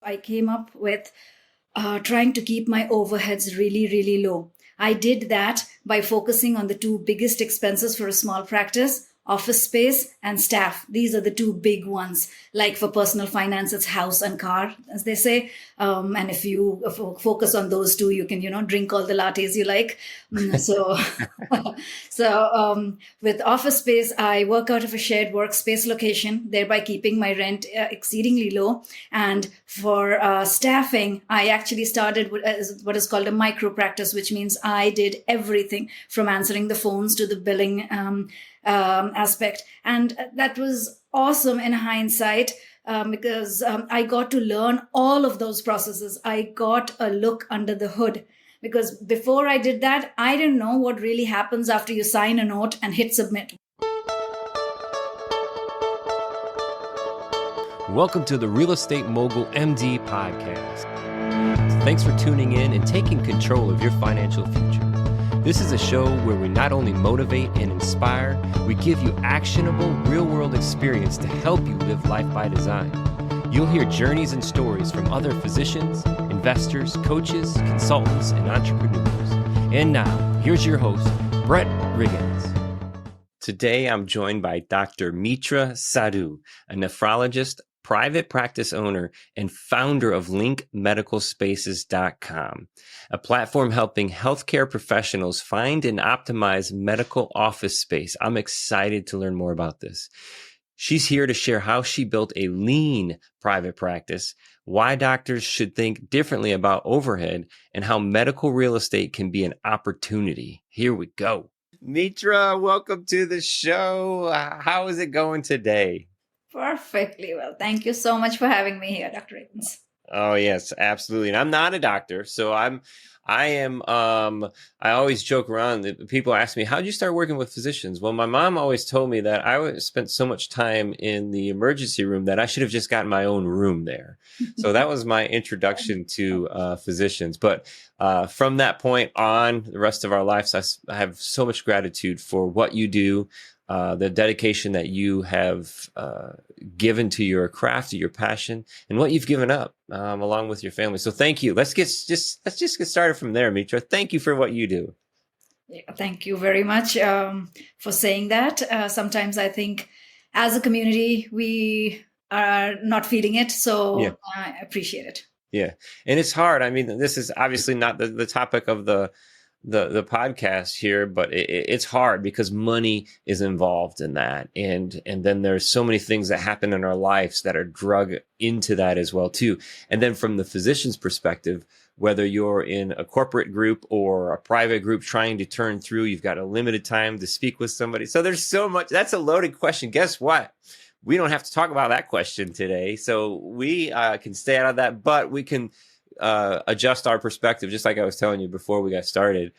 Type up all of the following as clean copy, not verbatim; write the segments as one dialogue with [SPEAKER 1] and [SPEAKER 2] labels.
[SPEAKER 1] I came up with trying to keep my overheads really, really low. I did that by focusing on the two biggest expenses for a small practice: office space and staff. These are the two big ones. Like for personal finance, it's house and car, as they say. And if you focus on those two, you can, drink all the lattes you like. So, with office space, I work out of a shared workspace location, thereby keeping my rent exceedingly low. And for staffing, I actually started what is called a micro practice, which means I did everything from answering the phones to the billing aspect. And that was awesome in hindsight, because I got to learn all of those processes. I got a look under the hood, because before I did that, I didn't know what really happens after you sign a note and hit submit.
[SPEAKER 2] Welcome to the Real Estate Mogul MD podcast. Thanks for tuning in and taking control of your financial future. This is a show where we not only motivate and inspire, we give you actionable, real-world experience to help you live life by design. You'll hear journeys and stories from other physicians, investors, coaches, consultants, and entrepreneurs. And now, here's your host, Brett Riggins. Today, I'm joined by Dr. Mitra Sadhu, a nephrologist, private practice owner, and founder of linkmedicalspaces.com, a platform helping healthcare professionals find and optimize medical office space. I'm excited to learn more about this. She's here to share how she built a lean private practice, why doctors should think differently about overhead, and how medical real estate can be an opportunity. Here we go. Mitra, welcome to the show. How is it going today?
[SPEAKER 1] Perfectly well. Thank you so much for having me here, Dr. Riggins.
[SPEAKER 2] Oh, yes, absolutely. And I'm not a doctor, so I always joke around that people ask me, how'd you start working with physicians? Well, my mom always told me that I spent so much time in the emergency room that I should have just gotten my own room there. So that was my introduction to physicians. But from that point on, the rest of our lives, I have so much gratitude for what you do, the dedication that you have given to your craft, to your passion, and what you've given up along with your family. So thank you. Let's just get started from there, Mitra. Thank you for what you do.
[SPEAKER 1] Yeah, thank you very much for saying that. Sometimes I think as a community, we are not feeling it. So yeah. I appreciate it.
[SPEAKER 2] Yeah. And it's hard. I mean, this is obviously not the topic of the podcast here, but it's hard because money is involved in that. And then there's so many things that happen in our lives that are drug into that as well, too. And then from the physician's perspective, whether you're in a corporate group or a private group trying to turn through, you've got a limited time to speak with somebody. So there's so much. That's a loaded question. Guess what? We don't have to talk about that question today. So we can stay out of that, but we can adjust our perspective, just like I was telling you before we got started,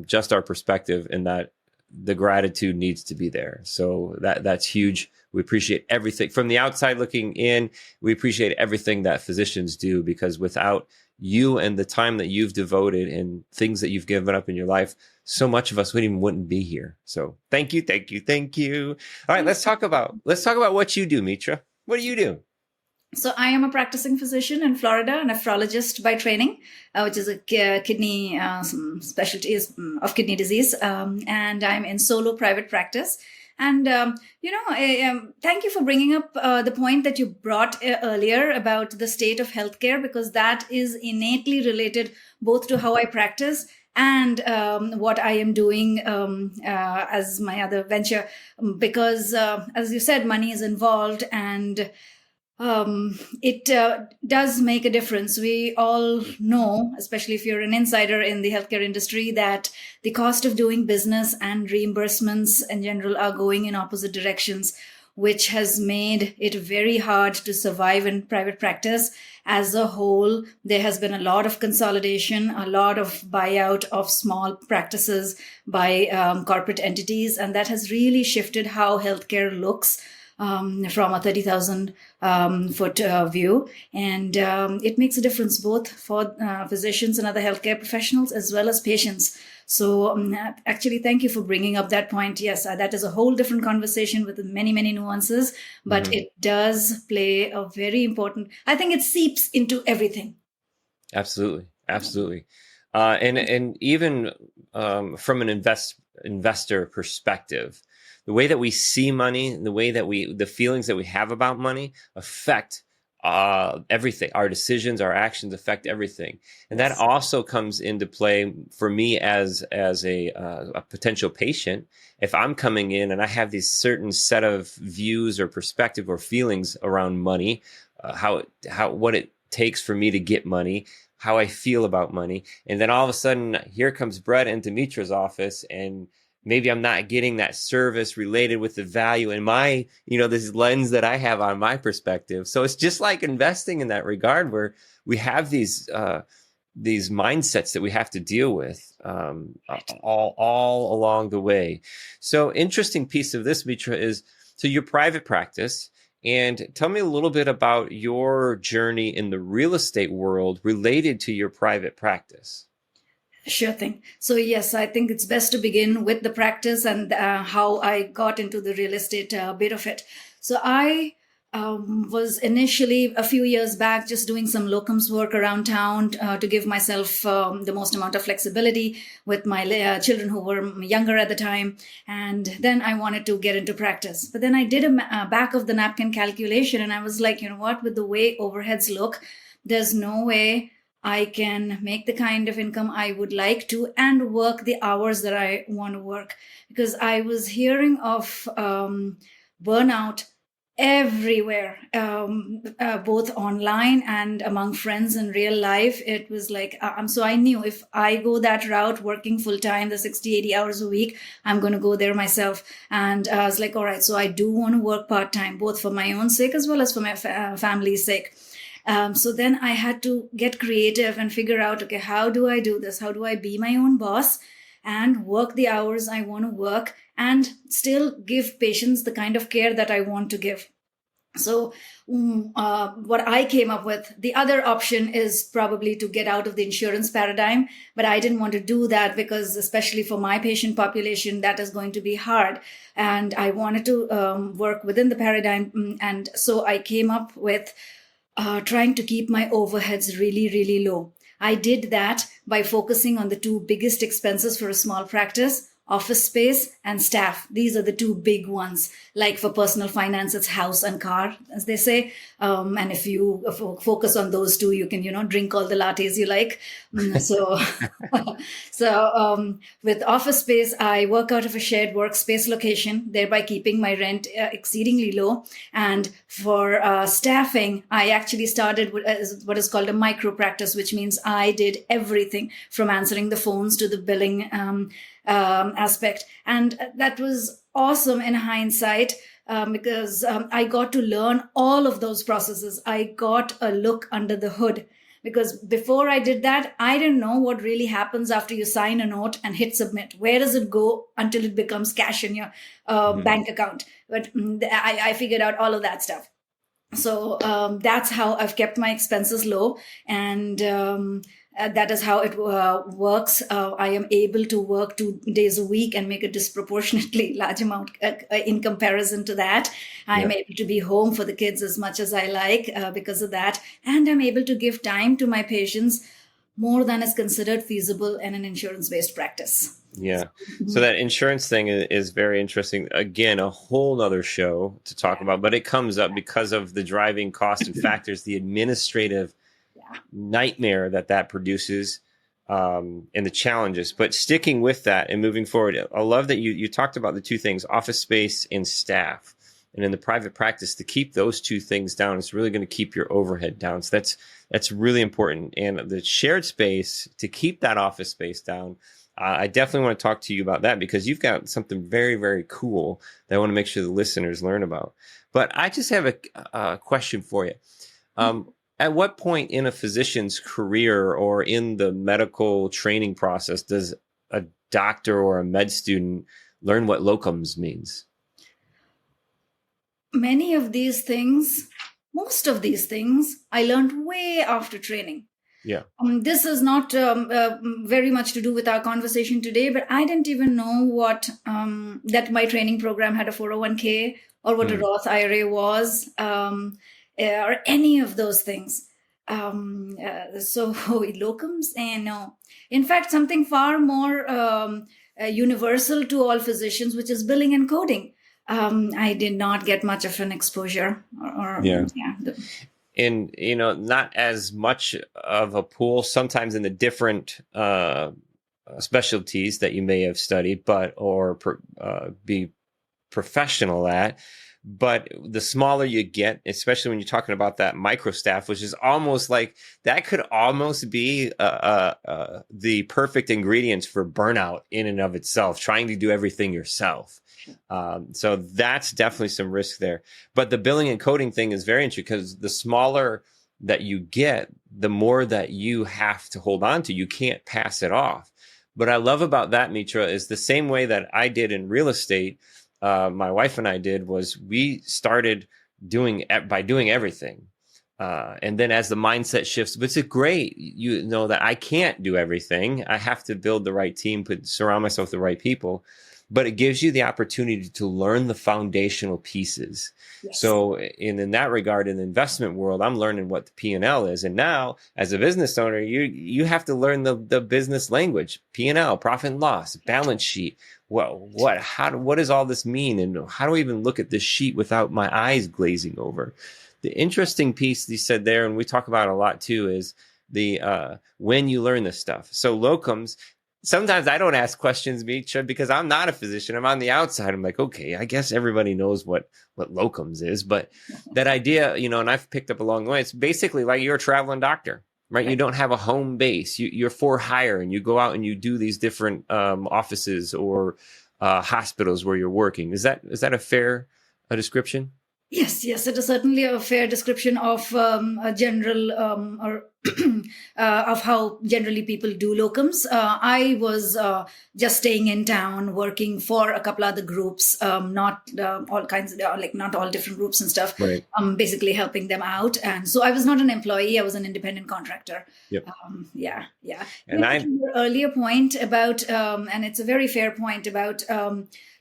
[SPEAKER 2] just our perspective, and that the gratitude needs to be there. So that's huge. We appreciate everything from the outside looking in. We appreciate everything that physicians do, because without you and the time that you've devoted and things that you've given up in your life, so much of us wouldn't be here. So thank you. All right, let's talk about what you do, Mitra. What do you do?
[SPEAKER 1] So I am a practicing physician in Florida, a nephrologist by training, which is a kidney specialty of kidney disease. And I'm in solo private practice. And, thank you for bringing up the point that you brought earlier about the state of healthcare, because that is innately related both to how I practice and what I am doing as my other venture. Because, as you said, money is involved, and it does make a difference. We all know, especially if you're an insider in the healthcare industry, that the cost of doing business and reimbursements in general are going in opposite directions, which has made it very hard to survive in private practice as a whole. There has been a lot of consolidation, a lot of buyout of small practices by corporate entities, and that has really shifted how healthcare looks from a 30,000 foot view. And it makes a difference both for physicians and other healthcare professionals as well as patients. So actually, thank you for bringing up that point. Yes, that is a whole different conversation with many, many nuances, but it does play a very important, I think it seeps into everything.
[SPEAKER 2] Absolutely. Absolutely. And even from an investor perspective, the way that we see money, the way that the feelings that we have about money affect everything. Our decisions, our actions affect everything, and that also comes into play for me as a potential patient. If I'm coming in and I have these certain set of views or perspective or feelings around money, what it takes for me to get money, how I feel about money. And then all of a sudden, here comes Brett into Mitra's office, and maybe I'm not getting that service related with the value in my, this lens that I have on my perspective. So it's just like investing in that regard, where we have these mindsets that we have to deal with all along the way. So interesting piece of this, Mitra, is so your private practice. And tell me a little bit about your journey in the real estate world related to your private practice.
[SPEAKER 1] Sure thing. So yes, I think it's best to begin with the practice and how I got into the real estate bit of it. So I was initially a few years back just doing some locums work around town to give myself the most amount of flexibility with my children who were younger at the time. And then I wanted to get into practice. But then I did a back of the napkin calculation, and I was like, you know what, with the way overheads look, there's no way I can make the kind of income I would like to and work the hours that I want to work. Because I was hearing of burnout everywhere, both online and among friends in real life. It was like, so I knew if I go that route, working full time, the 60, 80 hours a week, I'm going to go there myself. And I was like, all right, so I do want to work part time, both for my own sake as well as for my family's sake. So then I had to get creative and figure out, okay, how do I do this? How do I be my own boss and work the hours I want to work and still give patients the kind of care that I want to give? So what I came up with, the other option is probably to get out of the insurance paradigm, but I didn't want to do that because especially for my patient population, that is going to be hard. And I wanted to work within the paradigm. And so I came up with trying to keep my overheads really, really low. I did that by focusing on the two biggest expenses for a small practice: office space and staff. These are the two big ones. Like for personal finance, it's house and car, as they say. And if you focus on those two, you can, drink all the lattes you like. So with office space, I work out of a shared workspace location, thereby keeping my rent exceedingly low. And for staffing, I actually started with what is called a micro practice, which means I did everything from answering the phones to the billing aspect. And that was awesome in hindsight because I got to learn all of those processes. I got a look under the hood. Because before I did that, I didn't know what really happens after you sign a note and hit submit. Where does it go until it becomes cash in your bank account? But I figured out all of that stuff. So that's how I've kept my expenses low. And that is how it works. I am able to work 2 days a week and make a disproportionately large amount in comparison to that. I'm able to be home for the kids as much as I like because of that. And I'm able to give time to my patients more than is considered feasible in an insurance-based practice.
[SPEAKER 2] Yeah. So that insurance thing is very interesting. Again, a whole nother show to talk about, but it comes up because of the driving cost and factors, the administrative nightmare that produces and the challenges. But sticking with that and moving forward, I love that you talked about the two things, office space and staff. And in the private practice, to keep those two things down, it's really going to keep your overhead down. So that's really important. And the shared space, to keep that office space down, I definitely want to talk to you about that because you've got something very, very cool that I want to make sure the listeners learn about. But I just have a question for you. At what point in a physician's career or in the medical training process does a doctor or a med student learn what locums means?
[SPEAKER 1] Many of these things, most of these things, I learned way after training.
[SPEAKER 2] Yeah.
[SPEAKER 1] This is not very much to do with our conversation today, but I didn't even know that my training program had a 401k or what a Roth IRA was, or any of those things. So locums, and no. In fact, something far more universal to all physicians, which is billing and coding. I did not get much of an exposure.
[SPEAKER 2] And, not as much of a pool sometimes in the different specialties that you may have studied, or be professional at. But the smaller you get, especially when you're talking about that micro staff, which is almost like that could almost be the perfect ingredients for burnout in and of itself, trying to do everything yourself. So that's definitely some risk there. But the billing and coding thing is very interesting because the smaller that you get, the more that you have to hold on to. You can't pass it off. What I love about that, Mitra, is the same way that I did in real estate. My wife and I did was we started by doing everything. And then as the mindset shifts, but it's great, that I can't do everything. I have to build the right team, surround myself with the right people. But it gives you the opportunity to learn the foundational pieces. Yes. So in that regard, in the investment world, I'm learning what the P&L is. And now as a business owner, you have to learn the business language, P&L, profit and loss, balance sheet. Well, what does all this mean? And how do I even look at this sheet without my eyes glazing over? The interesting piece you said there, and we talk about it a lot too, is when you learn this stuff. So locums, sometimes I don't ask questions, Mitra, because I'm not a physician. I'm on the outside. I'm like, okay, I guess everybody knows what locums is. But that idea, and I've picked up along the way, it's basically like you're a traveling doctor, right? You don't have a home base. You're for hire, and you go out and you do these different offices or hospitals where you're working. Is that a fair description?
[SPEAKER 1] Yes, it is certainly a fair description of a general or of how generally people do locums. I was just staying in town, working for a couple other groups, not all kinds of, not all different groups and stuff.
[SPEAKER 2] Right.
[SPEAKER 1] Basically helping them out, and so I was not an employee; I was an independent contractor.
[SPEAKER 2] Yep.
[SPEAKER 1] Yeah.
[SPEAKER 2] And
[SPEAKER 1] your earlier point about, and it's a very fair point about.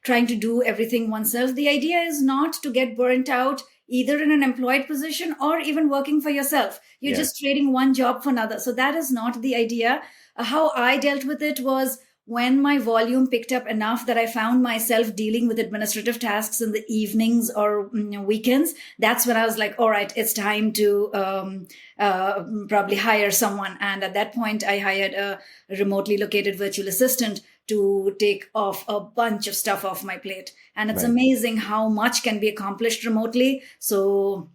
[SPEAKER 1] Trying to do everything oneself. The idea is not to get burnt out either in an employed position or even working for yourself. You're just trading one job for another. So that is not the idea. How I dealt with it was when my volume picked up enough that I found myself dealing with administrative tasks in the evenings or weekends. That's when I was like, all right, it's time to probably hire someone. And at that point, I hired a remotely located virtual assistant to take off a bunch of stuff off my plate. And it's amazing how much can be accomplished remotely. So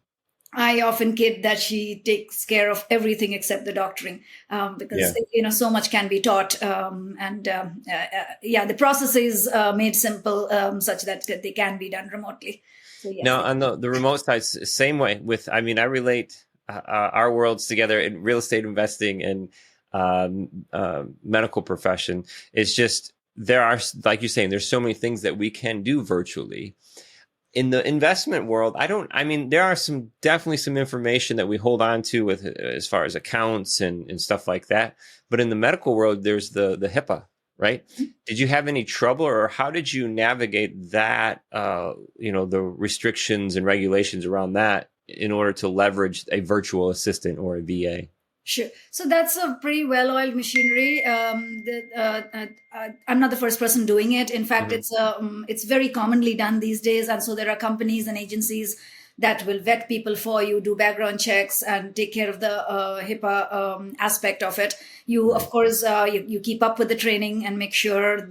[SPEAKER 1] I often kid that she takes care of everything except the doctoring, because so much can be taught, the process is made simple such that they can be done remotely. So, yes.
[SPEAKER 2] Now, on the remote side, same way. I relate our worlds together in real estate investing and medical profession. It's just there are, like you're saying, there's so many things that we can do virtually. In the investment world, there are definitely some information that we hold on to with as far as accounts and stuff like that. But in the medical world, there's the HIPAA, right? Mm-hmm. Did you have any trouble, or how did you navigate that, the restrictions and regulations around that in order to leverage a virtual assistant or a VA?
[SPEAKER 1] Sure. So that's a pretty well-oiled machinery. I'm not the first person doing it. In fact, it's very commonly done these days. And so there are companies and agencies that will vet people for you, do background checks, and take care of the HIPAA aspect of it. You, of course, you keep up with the training and make sure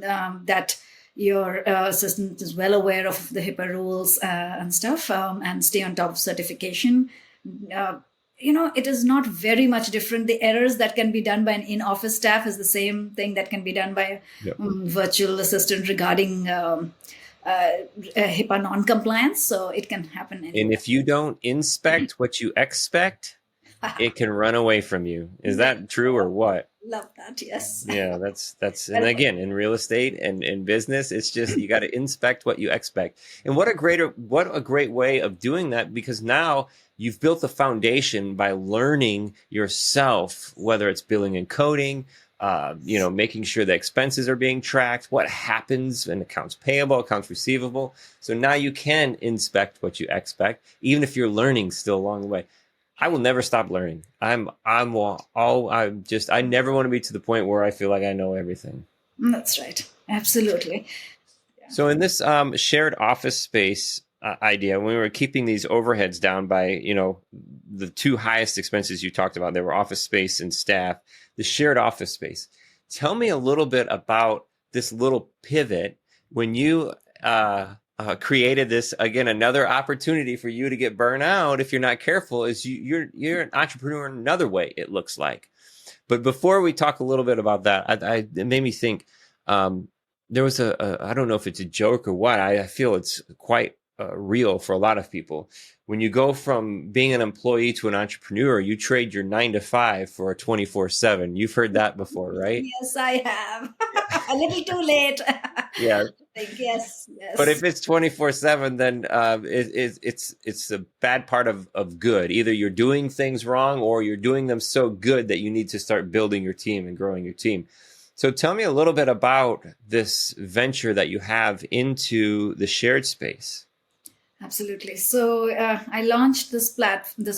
[SPEAKER 1] that your assistant is well aware of the HIPAA rules and stuff, and stay on top of certification. It is not very much different. The errors that can be done by an in-office staff is the same thing that can be done by a virtual assistant regarding HIPAA non-compliance. So it can happen anywhere.
[SPEAKER 2] And if you don't inspect what you expect, it can run away from you. Is that true or what?
[SPEAKER 1] Love that. Yes.
[SPEAKER 2] Yeah, that's, and again, in real estate and in business, it's just, you got to inspect what you expect. And what a great way of doing that, because now you've built the foundation by learning yourself, whether it's billing and coding, making sure the expenses are being tracked, what happens in accounts payable, accounts receivable. So now you can inspect what you expect, even if you're learning still along the way. I will never stop learning. I never want to be to the point where I feel like I know everything.
[SPEAKER 1] That's right. Absolutely.
[SPEAKER 2] So in this shared office space idea, when we were keeping these overheads down by, the two highest expenses you talked about, they were office space and staff, the shared office space. Tell me a little bit about this little pivot when you created this. Again, another opportunity for you to get burnt out if you're not careful is you're an entrepreneur in another way, it looks like. But before we talk a little bit about that, it made me think there was I don't know if it's a joke or what. I feel it's quite real for a lot of people. When you go from being an employee to an entrepreneur, you trade your 9 to 5 for a 24/7. You've heard that before, right?
[SPEAKER 1] Yes, I have. A little too late.
[SPEAKER 2] Yeah.
[SPEAKER 1] Yes.
[SPEAKER 2] But if it's 24/7, then it's a bad part of good. Either you're doing things wrong or you're doing them so good that you need to start building your team and growing your team. So tell me a little bit about this venture that you have into the shared space.
[SPEAKER 1] Absolutely. So I launched this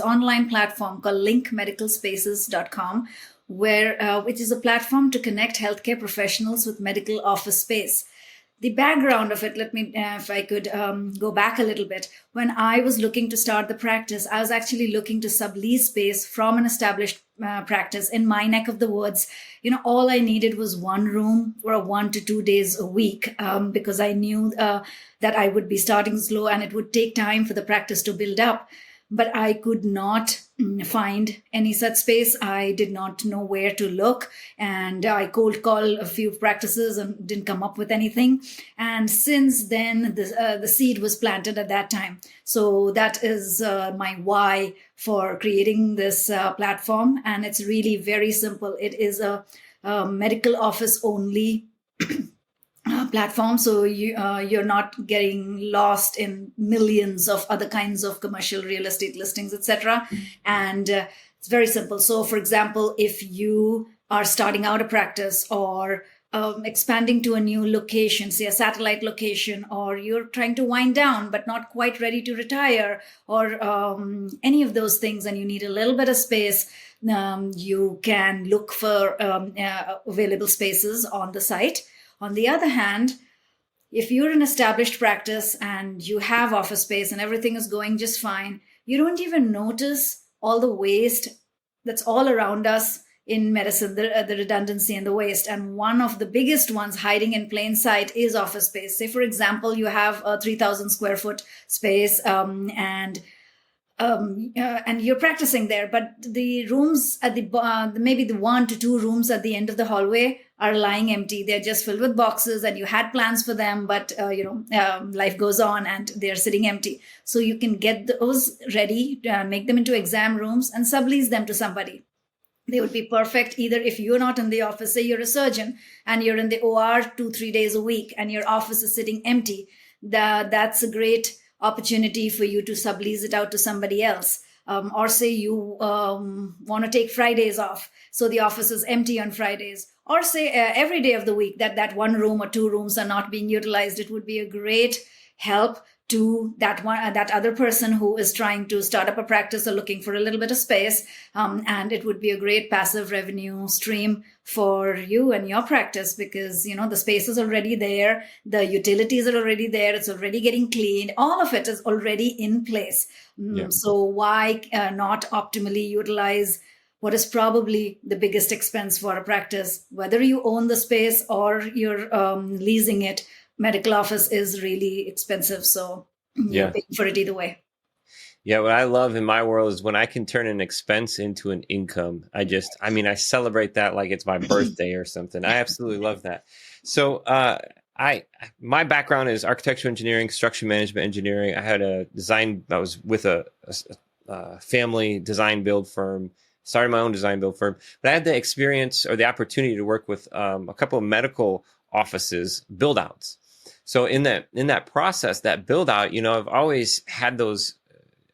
[SPEAKER 1] online platform called linkmedicalspaces.com, which is a platform to connect healthcare professionals with medical office space. The background of it, let me, if I could go back a little bit. When I was looking to start the practice, I was actually looking to sublease space from an established practice in my neck of the woods. All I needed was one room for 1 to 2 days a week because I knew that I would be starting slow and it would take time for the practice to build up. But I could not find any such space. I did not know where to look. And I cold called a few practices and didn't come up with anything. And since then, the seed was planted at that time. So that is my why for creating this platform. And it's really very simple. It is a medical office only platform, so you're not getting lost in millions of other kinds of commercial real estate listings, etc. And it's very simple. So for example, if you are starting out a practice or expanding to a new location, say a satellite location, or you're trying to wind down but not quite ready to retire, or any of those things, and you need a little bit of space, you can look for available spaces on the site. On the other hand, if you're an established practice and you have office space and everything is going just fine, you don't even notice all the waste that's all around us in medicine, the redundancy and the waste. And one of the biggest ones hiding in plain sight is office space. Say, for example, you have a 3,000 square foot space and you're practicing there, but the rooms at maybe the 1 to 2 rooms at the end of the hallway are lying empty. They're just filled with boxes and you had plans for them, but life goes on and they're sitting empty. So you can get those ready, make them into exam rooms and sublease them to somebody. They would be perfect either if you're not in the office, say you're a surgeon and you're in the OR 2-3 days a week and your office is sitting empty. That's a great opportunity for you to sublease it out to somebody else. Or say you want to take Fridays off, so the office is empty on Fridays. Or say every day of the week that 1 room or 2 rooms are not being utilized. It would be a great help to that other person who is trying to start up a practice or looking for a little bit of space. And it would be a great passive revenue stream for you and your practice because, the space is already there. The utilities are already there. It's already getting cleaned. All of it is already in place. Yeah. So why not optimally utilize what is probably the biggest expense for a practice? Whether you own the space or you're leasing it, medical office is really expensive. So you're paying for it either way.
[SPEAKER 2] Yeah, what I love in my world is when I can turn an expense into an income. I celebrate that like it's my birthday or something. I absolutely love that. So my background is architectural engineering, construction management engineering. I was with a family design build firm, started my own design build firm. But I had the experience or the opportunity to work with a couple of medical offices build outs. So in that process, that build out, I've always had those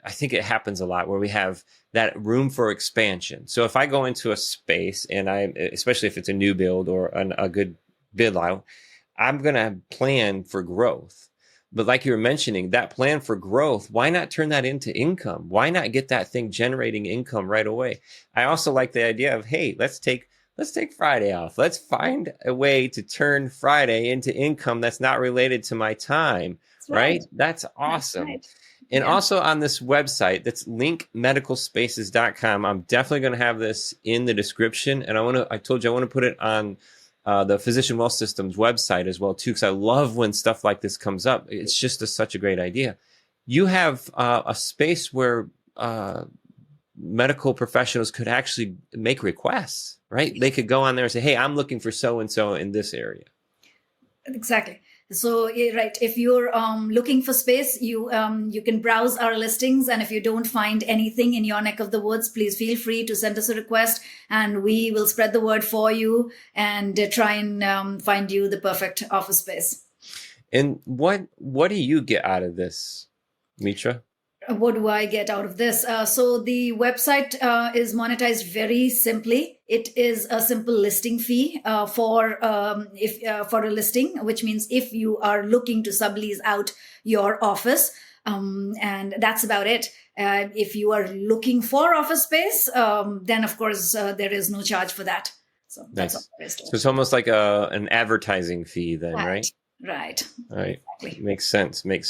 [SPEAKER 2] I think it happens a lot where we have that room for expansion. So if I go into a space and especially if it's a new build or a good bid out, I'm going to plan for growth. But like you were mentioning, that plan for growth, why not turn that into income? Why not get that thing generating income right away? I also like the idea of, hey, let's take Friday off. Let's find a way to turn Friday into income that's not related to my time, right? That's awesome. That's right. And also on this website, that's linkmedicalspaces.com. I'm definitely going to have this in the description. And I told you I want to put it on the Physician Wealth Systems website as well, too, because I love when stuff like this comes up. It's just such a great idea. You have a space where medical professionals could actually make requests, right? They could go on there and say, hey, I'm looking for so-and-so in this area.
[SPEAKER 1] Exactly. So, right, if you're looking for space, you can browse our listings. And if you don't find anything in your neck of the woods, please feel free to send us a request and we will spread the word for you and try and find you the perfect office space.
[SPEAKER 2] And what do you get out of this, Mitra?
[SPEAKER 1] What do I get out of this? So the website is monetized very simply. It is a simple listing fee for a listing, which means if you are looking to sublease out your office, and that's about it. If you are looking for office space, then of course there is no charge for that. So that's all there is to it.
[SPEAKER 2] So it's almost like an advertising fee then, right?
[SPEAKER 1] Right.
[SPEAKER 2] Exactly. Makes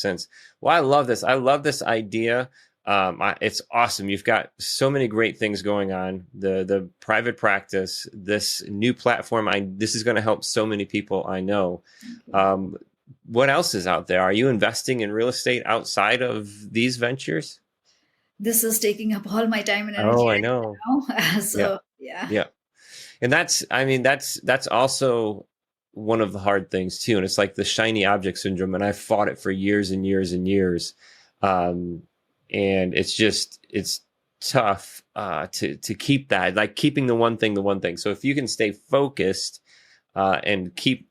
[SPEAKER 2] sense. Well, I love this. I love this idea. It's awesome. You've got so many great things going on. The private practice, this new platform. This is going to help so many people I know. What else is out there? Are you investing in real estate outside of these ventures?
[SPEAKER 1] This is taking up all my time and energy.
[SPEAKER 2] Oh, I know.
[SPEAKER 1] So yeah.
[SPEAKER 2] And that's also one of the hard things too. And it's like the shiny object syndrome. And I fought it for years and years and years. And it's tough to keep that, like keeping the one thing. So if you can stay focused and keep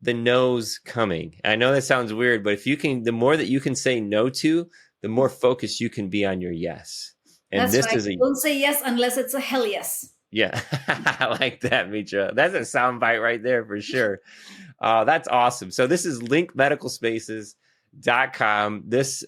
[SPEAKER 2] the no's coming. I know that sounds weird, but if you can, the more that you can say no to, the more focused you can be on your yes. And
[SPEAKER 1] that's right. Don't say yes unless it's a hell yes.
[SPEAKER 2] Yeah, I like that, Mitra. That's a soundbite right there for sure. That's awesome. So this is linkmedicalspaces.com. This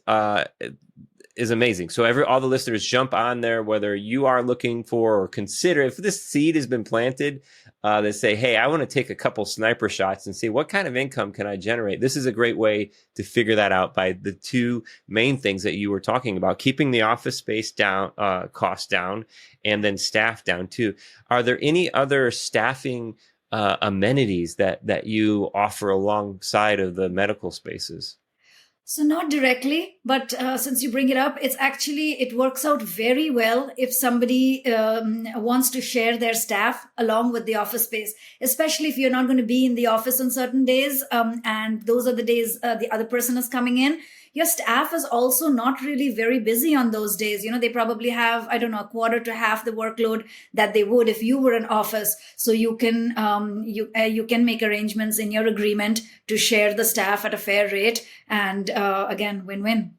[SPEAKER 2] is amazing. So all the listeners jump on there, whether you are looking for or consider, if this seed has been planted, they say, hey, I want to take a couple sniper shots and see what kind of income can I generate. This is a great way to figure that out by the two main things that you were talking about, keeping the office space down, cost down, and then staff down too. Are there any other staffing amenities that you offer alongside of the medical spaces?
[SPEAKER 1] So not directly, but since you bring it up, it works out very well if somebody wants to share their staff along with the office space, especially if you're not going to be in the office on certain days. And those are the days the other person is coming in. Your staff is also not really very busy on those days. They probably have, I don't know, a quarter to half the workload that they would if you were in office. So you can make arrangements in your agreement to share the staff at a fair rate. And again, win-win.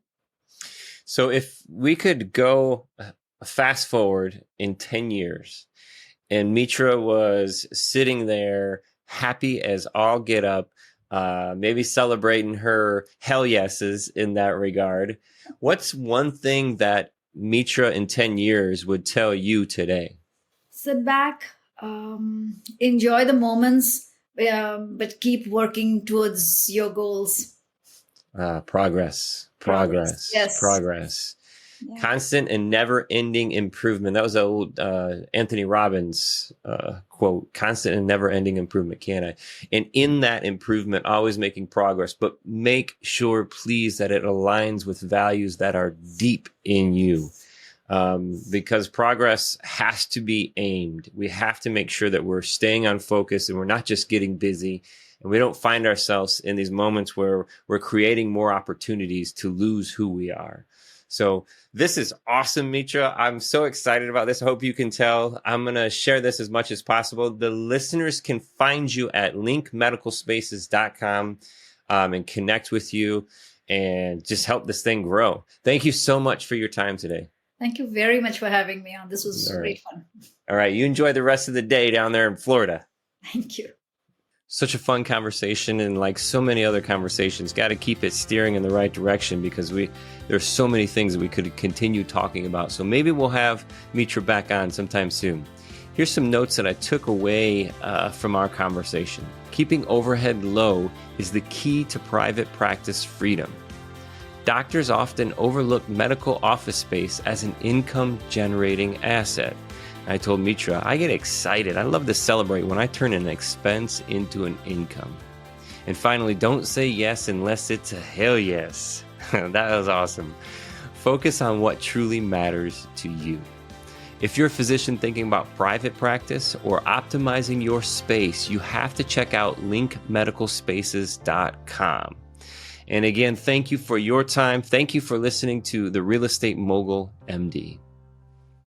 [SPEAKER 2] So if we could go fast forward in 10 years and Mitra was sitting there happy as all get up, maybe celebrating her hell yeses in that regard. What's one thing that Mitra in 10 years would tell you today?
[SPEAKER 1] Sit back, enjoy the moments, but keep working towards your goals.
[SPEAKER 2] Progress.
[SPEAKER 1] Yes.
[SPEAKER 2] Progress.
[SPEAKER 1] Yeah.
[SPEAKER 2] Constant and never-ending improvement. That was an old Anthony Robbins quote. Constant and never-ending improvement, can I? And in that improvement, always making progress, but make sure, please, that it aligns with values that are deep in you. Because progress has to be aimed. We have to make sure that we're staying on focus and we're not just getting busy. And we don't find ourselves in these moments where we're creating more opportunities to lose who we are. So this is awesome, Mitra. I'm so excited about this. I hope you can tell. I'm going to share this as much as possible. The listeners can find you at linkmedicalspaces.com and connect with you. and just help this thing grow. Thank you so much for your time today.
[SPEAKER 1] Thank you very much for having me on. This was great fun.
[SPEAKER 2] All right. You enjoy the rest of the day down there in Florida.
[SPEAKER 1] Thank you.
[SPEAKER 2] Such a fun conversation, and like so many other conversations, got to keep it steering in the right direction because there's so many things that we could continue talking about. So maybe we'll have Mitra back on sometime soon. Here's some notes that I took away from our conversation. Keeping overhead low is the key to private practice freedom. Doctors often overlook medical office space as an income-generating asset. I told Mitra, I get excited. I love to celebrate when I turn an expense into an income. And finally, don't say yes unless it's a hell yes. That was awesome. Focus on what truly matters to you. If you're a physician thinking about private practice or optimizing your space, you have to check out linkmedicalspaces.com. And again, thank you for your time. Thank you for listening to The Real Estate Mogul MD.